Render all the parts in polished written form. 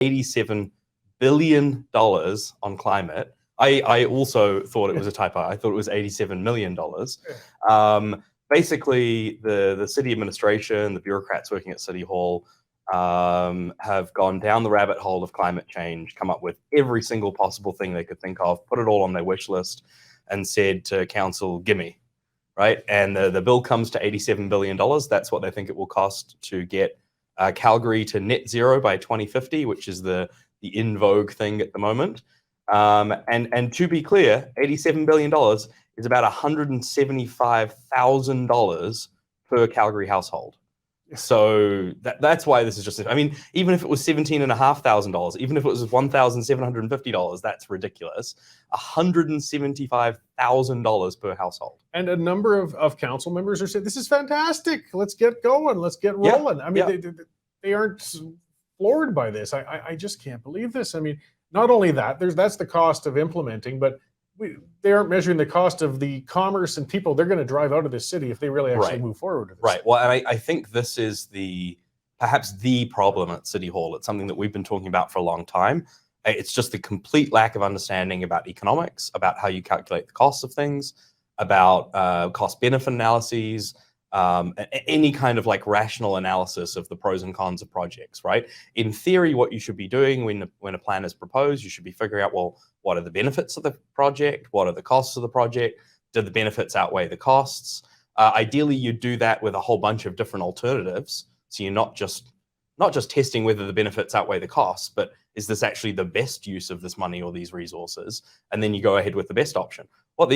$87 billion on climate. I also thought it was a typo. I thought it was $87 million. Basically, the city administration, the bureaucrats working at City Hall, have gone down the rabbit hole of climate change, come up with every single possible thing they could think of, put it all on their wish list, and said to council, gimme, right? And the bill comes to $87 billion. That's what they think it will cost to get Calgary to net zero by 2050, which is the in vogue thing at the moment. And to be clear, $87 billion is about $175,000 per Calgary household. So that's why this is just, I mean, even if it was $17,500, even if it was $1,750, that's ridiculous. $175,000 per household. And a number of council members are saying, this is fantastic. Let's get going. Let's get rolling. Yeah, I mean, they aren't floored by this. I just can't believe this. I mean, not only that, that's the cost of implementing, but they aren't measuring the cost of the commerce and people they're going to drive out of this city if they really actually move forward with this. Right. Well, and I think this is perhaps the problem at City Hall. It's something that we've been talking about for a long time. It's just the complete lack of understanding about economics, about how you calculate the costs of things, about cost-benefit analyses, any kind of like rational analysis of the pros and cons of projects, right? In theory, what you should be doing when a plan is proposed, you should be figuring out, well, what are the benefits of the project? What are the costs of the project? Do the benefits outweigh the costs? Ideally, you do that with a whole bunch of different alternatives. So you're not just testing whether the benefits outweigh the costs, but is this actually the best use of this money or these resources? And then you go ahead with the best option. What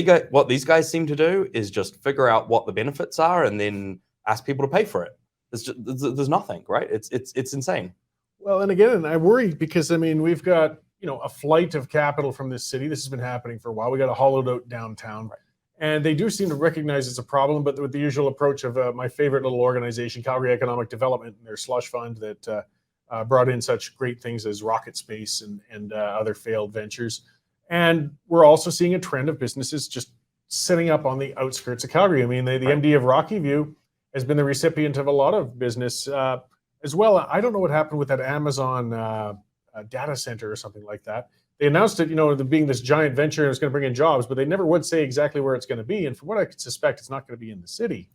these guys seem to do is just figure out what the benefits are and then ask people to pay for it. There's nothing, right? It's insane. Well, and again, I worry because, I mean, we've got, a flight of capital from this city. This has been happening for a while. We got a hollowed out downtown. Right. And they do seem to recognize it's a problem, but with the usual approach of my favorite little organization, Calgary Economic Development, and their slush fund that brought in such great things as rocket space and other failed ventures. And we're also seeing a trend of businesses just setting up on the outskirts of Calgary. I mean, the MD of Rocky View has been the recipient of a lot of business as well. I don't know what happened with that Amazon data center or something like that. They announced it, being this giant venture and it's going to bring in jobs, but they never would say exactly where it's going to be. And from what I could suspect, it's not going to be in the city.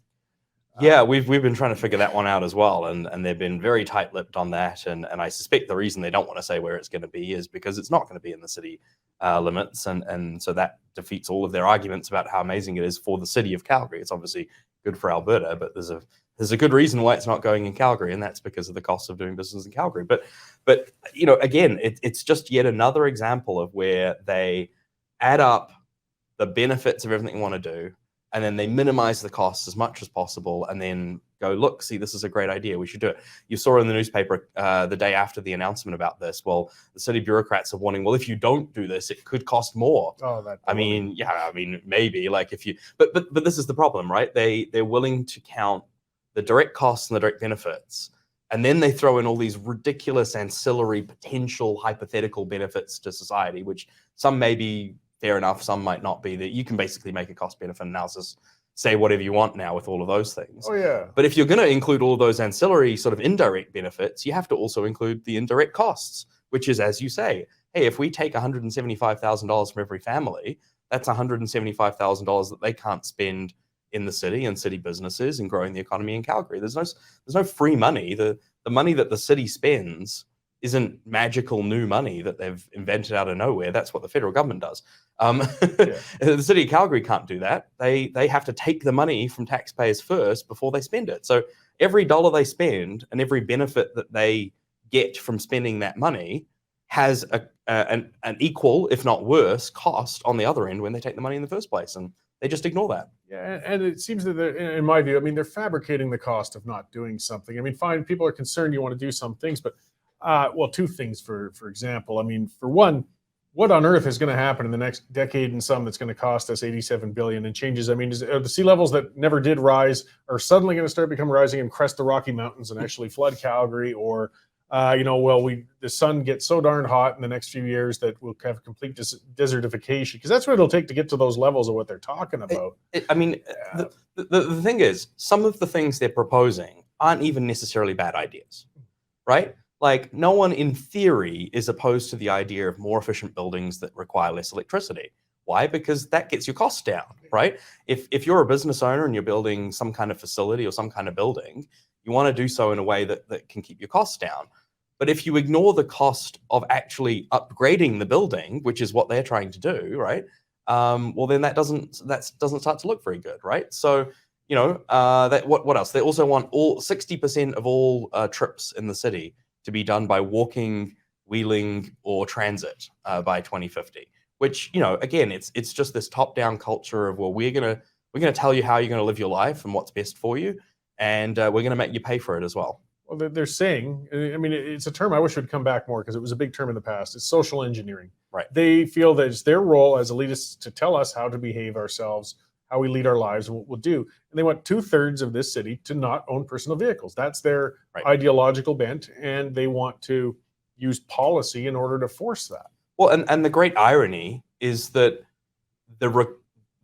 Yeah, we've been trying to figure that one out as well, and they've been very tight-lipped on that. And I suspect the reason they don't want to say where it's going to be is because it's not going to be in the city limits, and so that defeats all of their arguments about how amazing it is for the city of Calgary. It's obviously good for Alberta, but there's a good reason why it's not going in Calgary, and that's because of the cost of doing business in Calgary. But again, it's just yet another example of where they add up the benefits of everything they want to do, and then they minimize the costs as much as possible, and then go, look, see, this is a great idea. We should do it. You saw in the newspaper the day after the announcement about this. Well, the city bureaucrats are warning, well, if you don't do this, it could cost more. Oh, that. I mean, maybe like if you, but this is the problem, right? They're willing to count the direct costs and the direct benefits, and then they throw in all these ridiculous ancillary potential hypothetical benefits to society, which some may be fair enough, some might not be. That you can basically make a cost benefit analysis, say whatever you want now with all of those things. Oh yeah. But if you're going to include all of those ancillary sort of indirect benefits, you have to also include the indirect costs, which is, as you say, hey, if we take $175,000 from every family, that's $175,000 that they can't spend in the city and city businesses and growing the economy in Calgary. There's no free money. The money that the city spends isn't magical new money that they've invented out of nowhere. That's what the federal government does. The city of Calgary can't do that. They have to take the money from taxpayers first before they spend it. So every dollar they spend and every benefit that they get from spending that money has an equal, if not worse, cost on the other end when they take the money in the first place. And they just ignore that. Yeah, and it seems that, in my view, I mean, they're fabricating the cost of not doing something. I mean, fine, people are concerned you want to do some things, but two things, for example. I mean, for one, what on earth is going to happen in the next decade and some that's going to cost us $87 billion and changes? I mean, are the sea levels that never did rise are suddenly going to start rising and crest the Rocky Mountains and actually flood Calgary? Or, the sun gets so darn hot in the next few years that we'll have complete desertification? Because that's what it'll take to get to those levels of what they're talking about. The thing is, some of the things they're proposing aren't even necessarily bad ideas, right? Like, no one in theory is opposed to the idea of more efficient buildings that require less electricity. Why? Because that gets your costs down, right? If you're a business owner and you're building some kind of facility or some kind of building, you want to do so in a way that can keep your costs down. But if you ignore the cost of actually upgrading the building, which is what they're trying to do, right? Well, then that doesn't start to look very good, right? So, what else? They also want all 60% of all trips in the city to be done by walking, wheeling, or transit by 2050. Which, again, it's just this top-down culture of, well, we're gonna tell you how you're gonna live your life and what's best for you, and we're gonna make you pay for it as well. Well, they're saying, I mean, it's a term I wish would come back more because it was a big term in the past. It's social engineering. Right. They feel that it's their role as elitists to tell us how to behave ourselves, how we lead our lives, and what we'll do. And they want 2/3 of this city to not own personal vehicles. That's their ideological bent, and they want to use policy in order to force that. Well, and the great irony is that the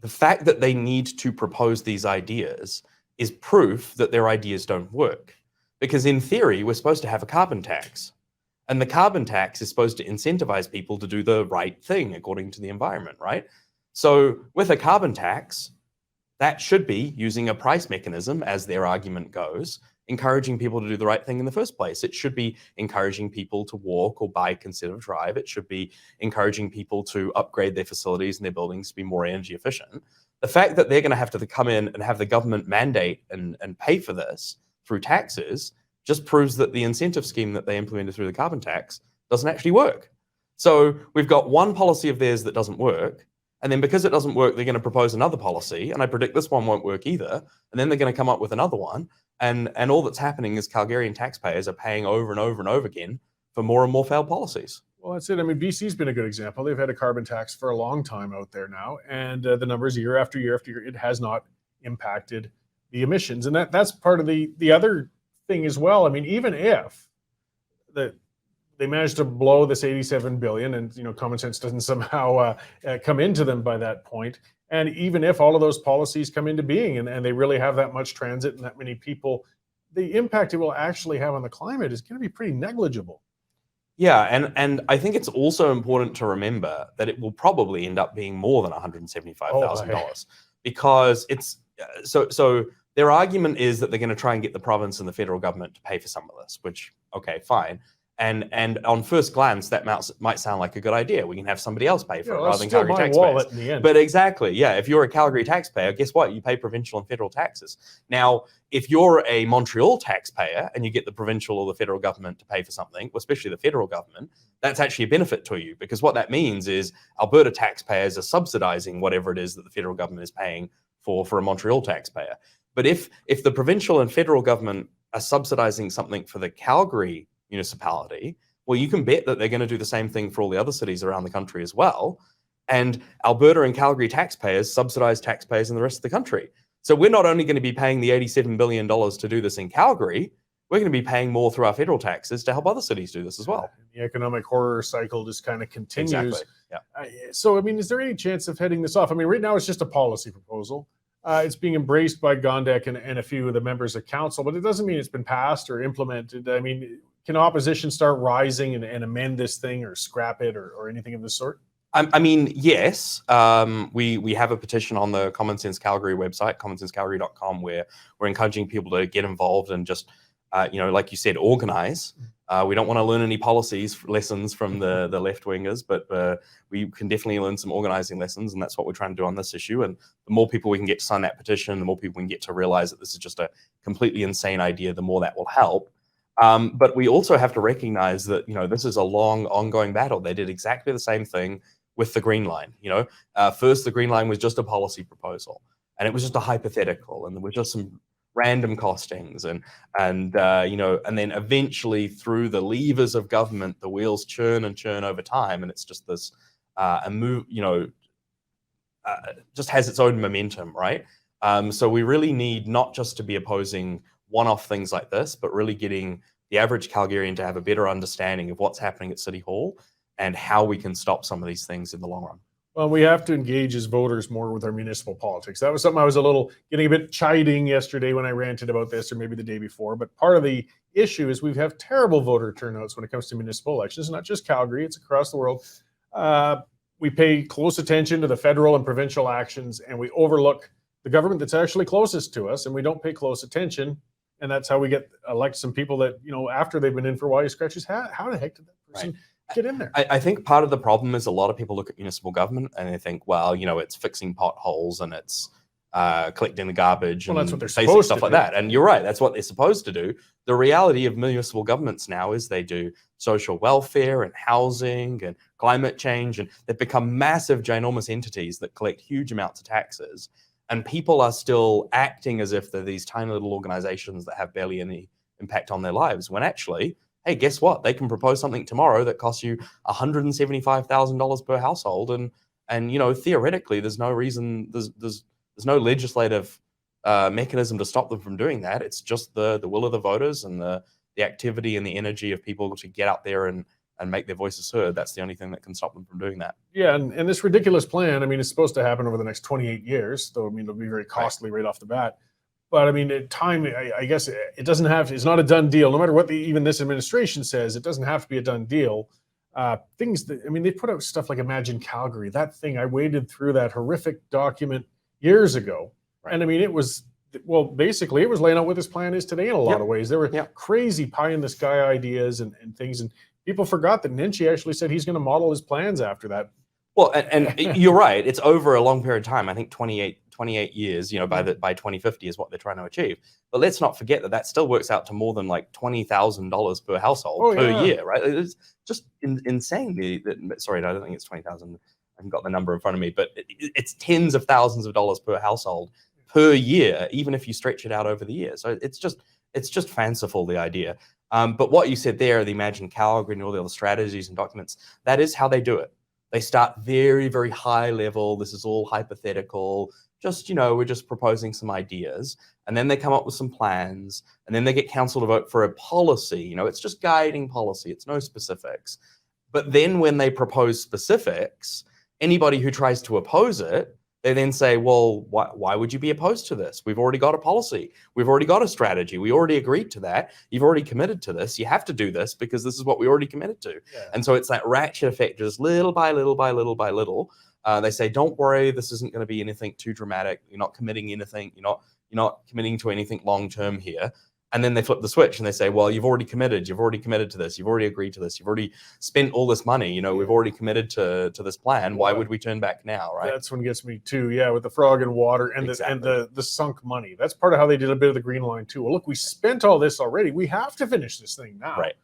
fact that they need to propose these ideas is proof that their ideas don't work. Because in theory, we're supposed to have a carbon tax. And the carbon tax is supposed to incentivize people to do the right thing according to the environment, right? So with a carbon tax, that should be using a price mechanism, as their argument goes, encouraging people to do the right thing in the first place. It should be encouraging people to walk or bike instead of drive. It should be encouraging people to upgrade their facilities and their buildings to be more energy efficient. The fact that they're going to have to come in and have the government mandate and pay for this through taxes just proves that the incentive scheme that they implemented through the carbon tax doesn't actually work. So we've got one policy of theirs that doesn't work. And then because it doesn't work, they're going to propose another policy. And I predict this one won't work either. And then they're going to come up with another one. And all that's happening is Calgarian taxpayers are paying over and over and over again for more and more failed policies. Well, that's it. I mean, BC's been a good example. They've had a carbon tax for a long time out there now. And the numbers year after year after year, it has not impacted the emissions. And that's part of the other thing as well. I mean, even if they managed to blow this 87 billion and, Common Sense doesn't somehow come into them by that point. And even if all of those policies come into being and they really have that much transit and that many people, the impact it will actually have on the climate is going to be pretty negligible. Yeah, and I think it's also important to remember that it will probably end up being more than $175,000 because it's so their argument is that they're going to try and get the province and the federal government to pay for some of this, which, okay, fine. And on first glance, that might sound like a good idea. We can have somebody else pay for it rather than Calgary taxpayers. In the end. But exactly, yeah. If you're a Calgary taxpayer, guess what? You pay provincial and federal taxes. Now, if you're a Montreal taxpayer and you get the provincial or the federal government to pay for something, especially the federal government, that's actually a benefit to you because what that means is Alberta taxpayers are subsidizing whatever it is that the federal government is paying for a Montreal taxpayer. But if the provincial and federal government are subsidizing something for the Calgary municipality, well, you can bet that they're going to do the same thing for all the other cities around the country as well. And Alberta and Calgary taxpayers subsidize taxpayers in the rest of the country. So we're not only going to be paying the $87 billion to do this in Calgary, we're going to be paying more through our federal taxes to help other cities do this as well. The economic horror cycle just kind of continues. Exactly. Yeah. So, I mean, is there any chance of heading this off? I mean, right now it's just a policy proposal. It's being embraced by Gondek and a few of the members of council, but it doesn't mean it's been passed or implemented. I mean, can opposition start rising and amend this thing or scrap it or anything of the sort? I mean, yes. We have a petition on the Common Sense Calgary website, commonsensecalgary.com, where we're encouraging people to get involved and just, like you said, organize. We don't want to learn any lessons from the left wingers, but we can definitely learn some organizing lessons, and that's what we're trying to do on this issue. And the more people we can get to sign that petition, the more people we can get to realize that this is just a completely insane idea, the more that will help. But we also have to recognize that, this is a long, ongoing battle. They did exactly the same thing with the Green Line. First, the Green Line was just a policy proposal, and it was just a hypothetical, and there were just some random costings, and then eventually through the levers of government, the wheels churn and churn over time, and it's just this just has its own momentum, right? So we really need not just to be opposing one-off things like this, but really getting the average Calgarian to have a better understanding of what's happening at City Hall and how we can stop some of these things in the long run. Well, we have to engage as voters more with our municipal politics. That was something I was getting a bit chiding yesterday when I ranted about this, or maybe the day before. But part of the issue is we have terrible voter turnouts when it comes to municipal elections. It's not just Calgary; it's across the world. We pay close attention to the federal and provincial actions, and we overlook the government that's actually closest to us, and we don't pay close attention. And that's how we elect some people that, after they've been in for a while, you scratch his hat. How the heck did that person get in there? I think part of the problem is a lot of people look at municipal government and they think, well, it's fixing potholes and it's collecting the garbage and that's what they're basic supposed stuff to like do. that. And you're right, that's what they're supposed to do. The reality of municipal governments now is they do social welfare and housing and climate change, and they've become massive, ginormous entities that collect huge amounts of taxes. And people are still acting as if they're these tiny little organizations that have barely any impact on their lives, when actually, hey, guess what? They can propose something tomorrow that costs you $175,000 per household, and theoretically, there's no reason, there's no legislative mechanism to stop them from doing that. It's just the will of the voters and the activity and the energy of people to get out there and make their voices heard. That's the only thing that can stop them from doing that. Yeah, and this ridiculous plan, it's supposed to happen over the next 28 years, though, it'll be very costly right off the bat. But time, I guess it doesn't have to, it's not a done deal. No matter what even this administration says, it doesn't have to be a done deal. Things that, they put out stuff like Imagine Calgary. That thing, I waded through that horrific document years ago. Right. And it was, basically it was laying out what this plan is today in a lot of ways. There were crazy pie in the sky ideas and things. And people forgot that Nenshi actually said he's going to model his plans after that. Well, and you're right. It's over a long period of time. I think 28 years, by 2050 is what they're trying to achieve. But let's not forget that still works out to more than like $20,000 per household per year, right? It's just insane. Sorry, no, I don't think it's 20,000. I haven't got the number in front of me, but it's tens of thousands of dollars per household per year, even if you stretch it out over the year. So it's just fanciful, the idea. But what you said there, the Imagine Calgary and all the other strategies and documents, that is how they do it. They start very, very high level. This is all hypothetical. We're just proposing some ideas. And then they come up with some plans. And then they get council to vote for a policy. It's just guiding policy. It's no specifics. But then when they propose specifics, anybody who tries to oppose it, they then say, well, why would you be opposed to this? We've already got a policy. We've already got a strategy. We already agreed to that. You've already committed to this. You have to do this because this is what we already committed to. Yeah. And so it's that ratchet effect, just little by little by little by little. They say, don't worry, this isn't going to be anything too dramatic. You're not committing anything. You're not committing to anything long-term here. And then they flip the switch and they say, well, you've already committed to this. You've already agreed to this. You've already spent all this money. We've already committed to this plan. Why would we turn back now, right? That's what gets me too. Yeah, with the frog and water and the sunk money. That's part of how they did a bit of the Green Line too. Well, look, we spent all this already. We have to finish this thing now. Right.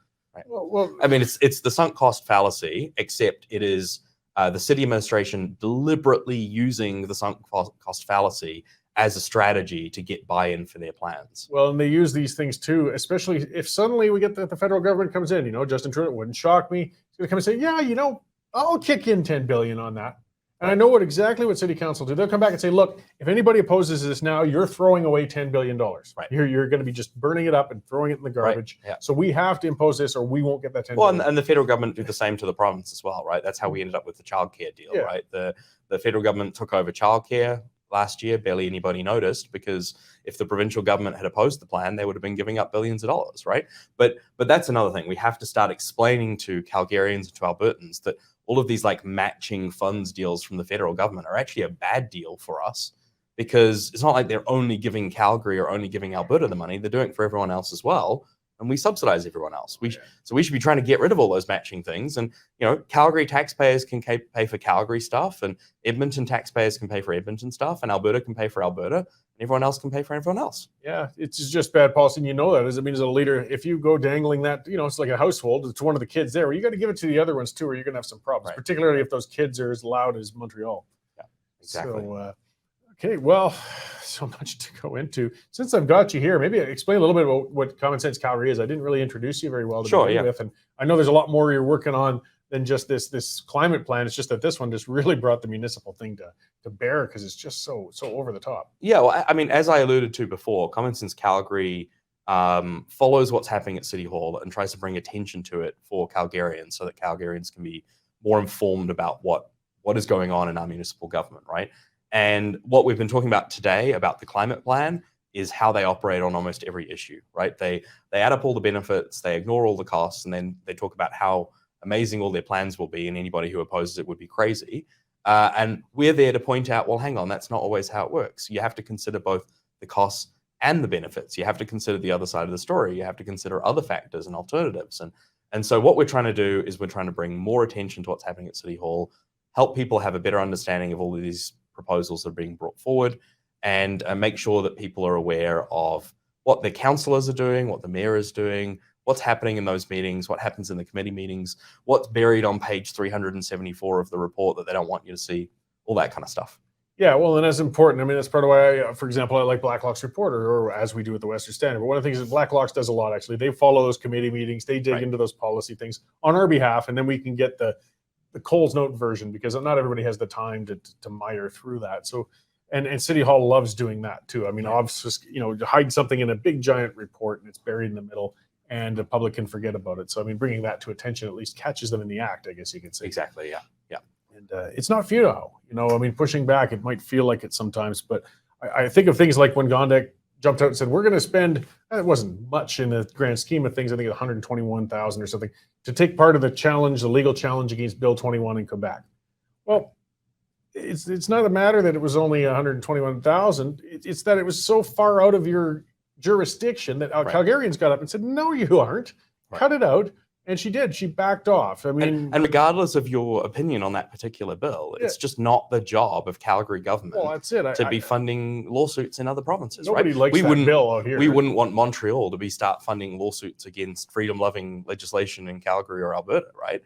Well, it's the sunk cost fallacy, except it is the city administration deliberately using the sunk cost fallacy as a strategy to get buy-in for their plans. Well, and they use these things too, especially if suddenly we get that the federal government comes in, Justin Trudeau, it wouldn't shock me. He's going to come and say, yeah, I'll kick in $10 billion on that. And I know exactly what city council do. They'll come back and say, look, if anybody opposes this now, you're throwing away $10 billion. Right. You're going to be just burning it up and throwing it in the garbage. Right. Yeah. So we have to impose this or we won't get that $10 billion. Well, and the federal government do the same to the province as well, right? That's how we ended up with the childcare deal, right? The federal government took over childcare last year. Barely anybody noticed, because if the provincial government had opposed the plan, they would have been giving up billions of dollars, right? But that's another thing. We have to start explaining to Calgarians and to Albertans that all of these like matching funds deals from the federal government are actually a bad deal for us, because it's not like they're only giving Calgary or only giving Alberta the money. They're doing it for everyone else as well. And we subsidize everyone else. So we should be trying to get rid of all those matching things. And, Calgary taxpayers can pay for Calgary stuff, and Edmonton taxpayers can pay for Edmonton stuff, and Alberta can pay for Alberta, and everyone else can pay for everyone else. Yeah, it's just bad policy. And that. As a leader, if you go dangling that, it's like a household, it's one of the kids there. Well, you got to give it to the other ones too, or you're going to have some problems, particularly if those kids are as loud as Montreal. Yeah, exactly. So, okay, well, so much to go into. Since I've got you here, maybe explain a little bit about what Common Sense Calgary is. I didn't really introduce you very well to begin with, and I know there's a lot more you're working on than just this climate plan. It's just that this one just really brought the municipal thing to bear, because it's just so over the top. Yeah, well, as I alluded to before, Common Sense Calgary follows what's happening at City Hall and tries to bring attention to it for Calgarians, so that Calgarians can be more informed about what what is going on in our municipal government, right? And what we've been talking about today about the climate plan is how they operate on almost every issue, right? They add up all the benefits, they ignore all the costs, and then they talk about how amazing all their plans will be, and anybody who opposes it would be crazy. And we're there to point out, well, hang on, that's not always how it works. You have to consider both the costs and the benefits. You have to consider the other side of the story. You have to consider other factors and alternatives. And so what we're trying to do is we're trying to bring more attention to what's happening at City Hall, help people have a better understanding of all of these proposals that are being brought forward, and make sure that people are aware of what the councillors are doing, what the mayor is doing, what's happening in those meetings, what happens in the committee meetings, what's buried on page 374 of the report that they don't want you to see, all that kind of stuff. Yeah, well, and that's important. I mean, that's part of why, for example, I like Blacklock's Reporter, or as we do at the Western Standard. But one of the things that Blacklock's does a lot, actually, they follow those committee meetings, they dig into those policy things on our behalf, and then we can get the Coles Note version, because not everybody has the time to mire through that. So, and City Hall loves doing that too. I mean, obviously, hide something in a big giant report and it's buried in the middle, and the public can forget about it. So, I mean, bringing that to attention at least catches them in the act, I guess you could say. Exactly. Yeah. Yeah. And it's not futile, I mean, pushing back, it might feel like it sometimes, but I think of things like when Gondek jumped out and said, we're going to spend, it wasn't much in the grand scheme of things, I think $121,000 or something, to take part of the challenge, the legal challenge against Bill 21 in Quebec. Well, it's not a matter that it was only 121,000. It's that it was so far out of your jurisdiction that Calgarians got up and said, no, you aren't. Cut it out. And she did. She backed off. I mean, and regardless of your opinion on that particular bill, it's just not the job of Calgary government that's it. to be funding lawsuits in other provinces. Nobody likes that bill out here. We wouldn't want Montreal to start funding lawsuits against freedom-loving legislation in Calgary or Alberta, right?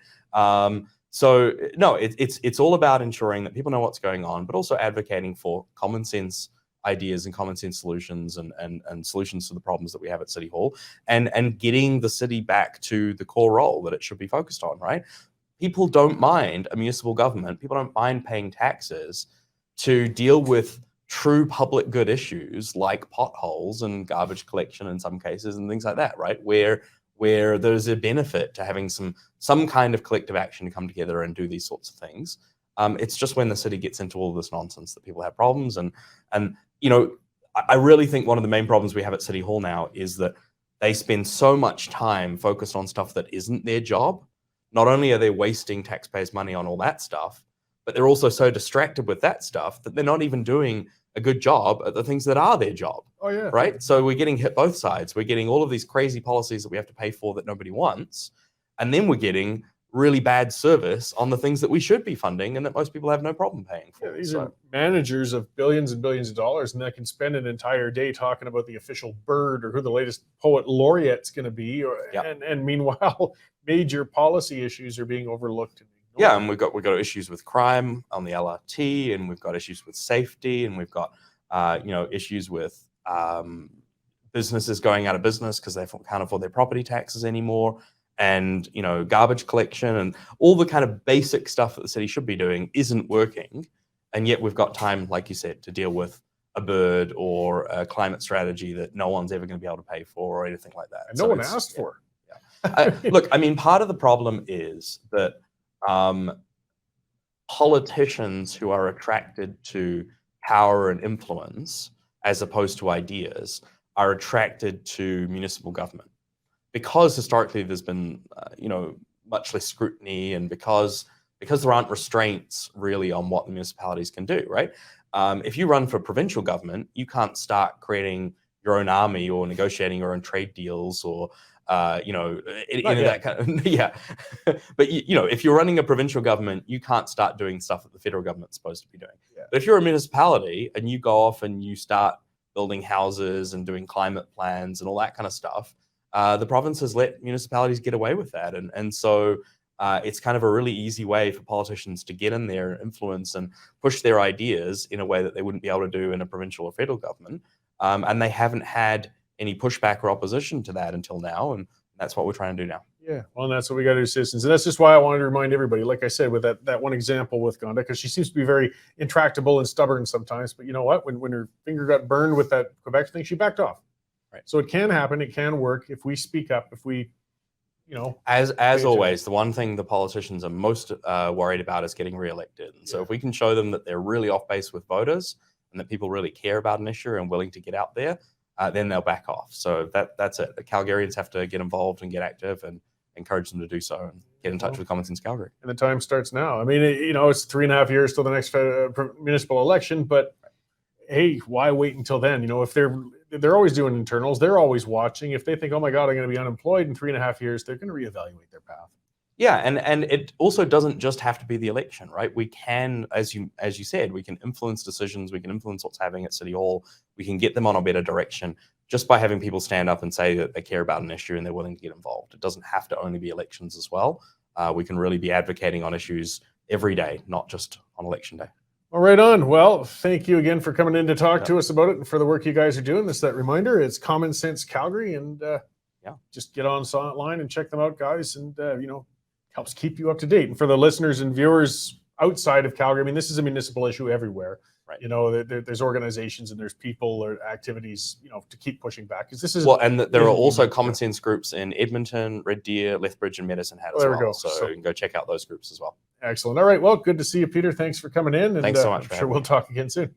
So no, it's all about ensuring that people know what's going on, but also advocating for common sense ideas and common sense solutions and solutions to the problems that we have at City Hall, and getting the city back to the core role that it should be focused on, right? People don't mind a municipal government. People don't mind paying taxes to deal with true public good issues like potholes and garbage collection in some cases and things like that, right? Where there's a benefit to having some kind of collective action to come together and do these sorts of things. It's just when the city gets into all this nonsense that people have problems. And I really think one of the main problems we have at City Hall now is that they spend so much time focused on stuff that isn't their job. Not only are they wasting taxpayers' money on all that stuff, but they're also so distracted with that stuff that they're not even doing a good job at the things that are their job. Oh, yeah. Right? So we're getting hit both sides. We're getting all of these crazy policies that we have to pay for that nobody wants. And then we're getting really bad service on the things that we should be funding and that most people have no problem paying for. Yeah, these are managers of billions and billions of dollars, and they can spend an entire day talking about the official bird or who the latest poet laureate's going to be. And meanwhile, major policy issues are being overlooked. Yeah, and we've got issues with crime on the LRT, and we've got issues with safety, and we've got issues with businesses going out of business because they can't afford their property taxes anymore. And garbage collection and all the kind of basic stuff that the city should be doing isn't working, and yet we've got time, like you said, to deal with a bird or a climate strategy that no one's ever going to be able to pay for or anything like that. And no one asked for. Look, I mean, part of the problem is that politicians who are attracted to power and influence, as opposed to ideas, are attracted to municipal government. Because historically there's been, much less scrutiny, and because there aren't restraints really on what the municipalities can do, right? If you run for provincial government, you can't start creating your own army or negotiating your own trade deals or, any of that kind of, yeah. But, if you're running a provincial government, you can't start doing stuff that the federal government's supposed to be doing. Yeah. But if you're a municipality and you go off and you start building houses and doing climate plans and all that kind of stuff, the province has let municipalities get away with that. And so it's kind of a really easy way for politicians to get in there and influence and push their ideas in a way that they wouldn't be able to do in a provincial or federal government. And they haven't had any pushback or opposition to that until now. And that's what we're trying to do now. Yeah, well, and that's what we got to do, citizens. And that's just why I wanted to remind everybody, like I said, with that one example with Gonda, because she seems to be very intractable and stubborn sometimes. But you know what? When her finger got burned with that Quebec thing, she backed off. Right. So it can happen. It can work if we speak up, if we As paycheck. always, the one thing the politicians are most worried about is getting reelected. And so if we can show them that they're really off base with voters and that people really care about an issue and willing to get out there, then they'll back off. So that's it. The Calgarians have to get involved and get active and encourage them to do so and get in touch with Common Sense Calgary. And the time starts now. I mean, it's 3.5 years till the next municipal election, but hey, why wait until then? If they're always doing internals, they're always watching. If they think, oh my God, I'm going to be unemployed in 3.5 years, they're going to reevaluate their path. Yeah, and it also doesn't just have to be the election, right? We can, as you said, we can influence decisions, we can influence what's happening at City Hall, we can get them on a better direction just by having people stand up and say that they care about an issue and they're willing to get involved. It doesn't have to only be elections as well. We can really be advocating on issues every day, not just on election day. All right on. Well, thank you again for coming in to talk to us about it and for the work you guys are doing. This that reminder, it's Common Sense Calgary, and just get online and check them out, guys, and helps keep you up to date. And for the listeners and viewers outside of Calgary, I mean, this is a municipal issue everywhere. Right. There's organizations and there's people or activities, to keep pushing back. Because this is and there are also common sense groups in Edmonton, Red Deer, Lethbridge, and Medicine Hat as well. There we go. So you can go check out those groups as well. Excellent. All right. Well, good to see you, Peter. Thanks for coming in. And, thanks so much. I'm sure we'll talk again soon.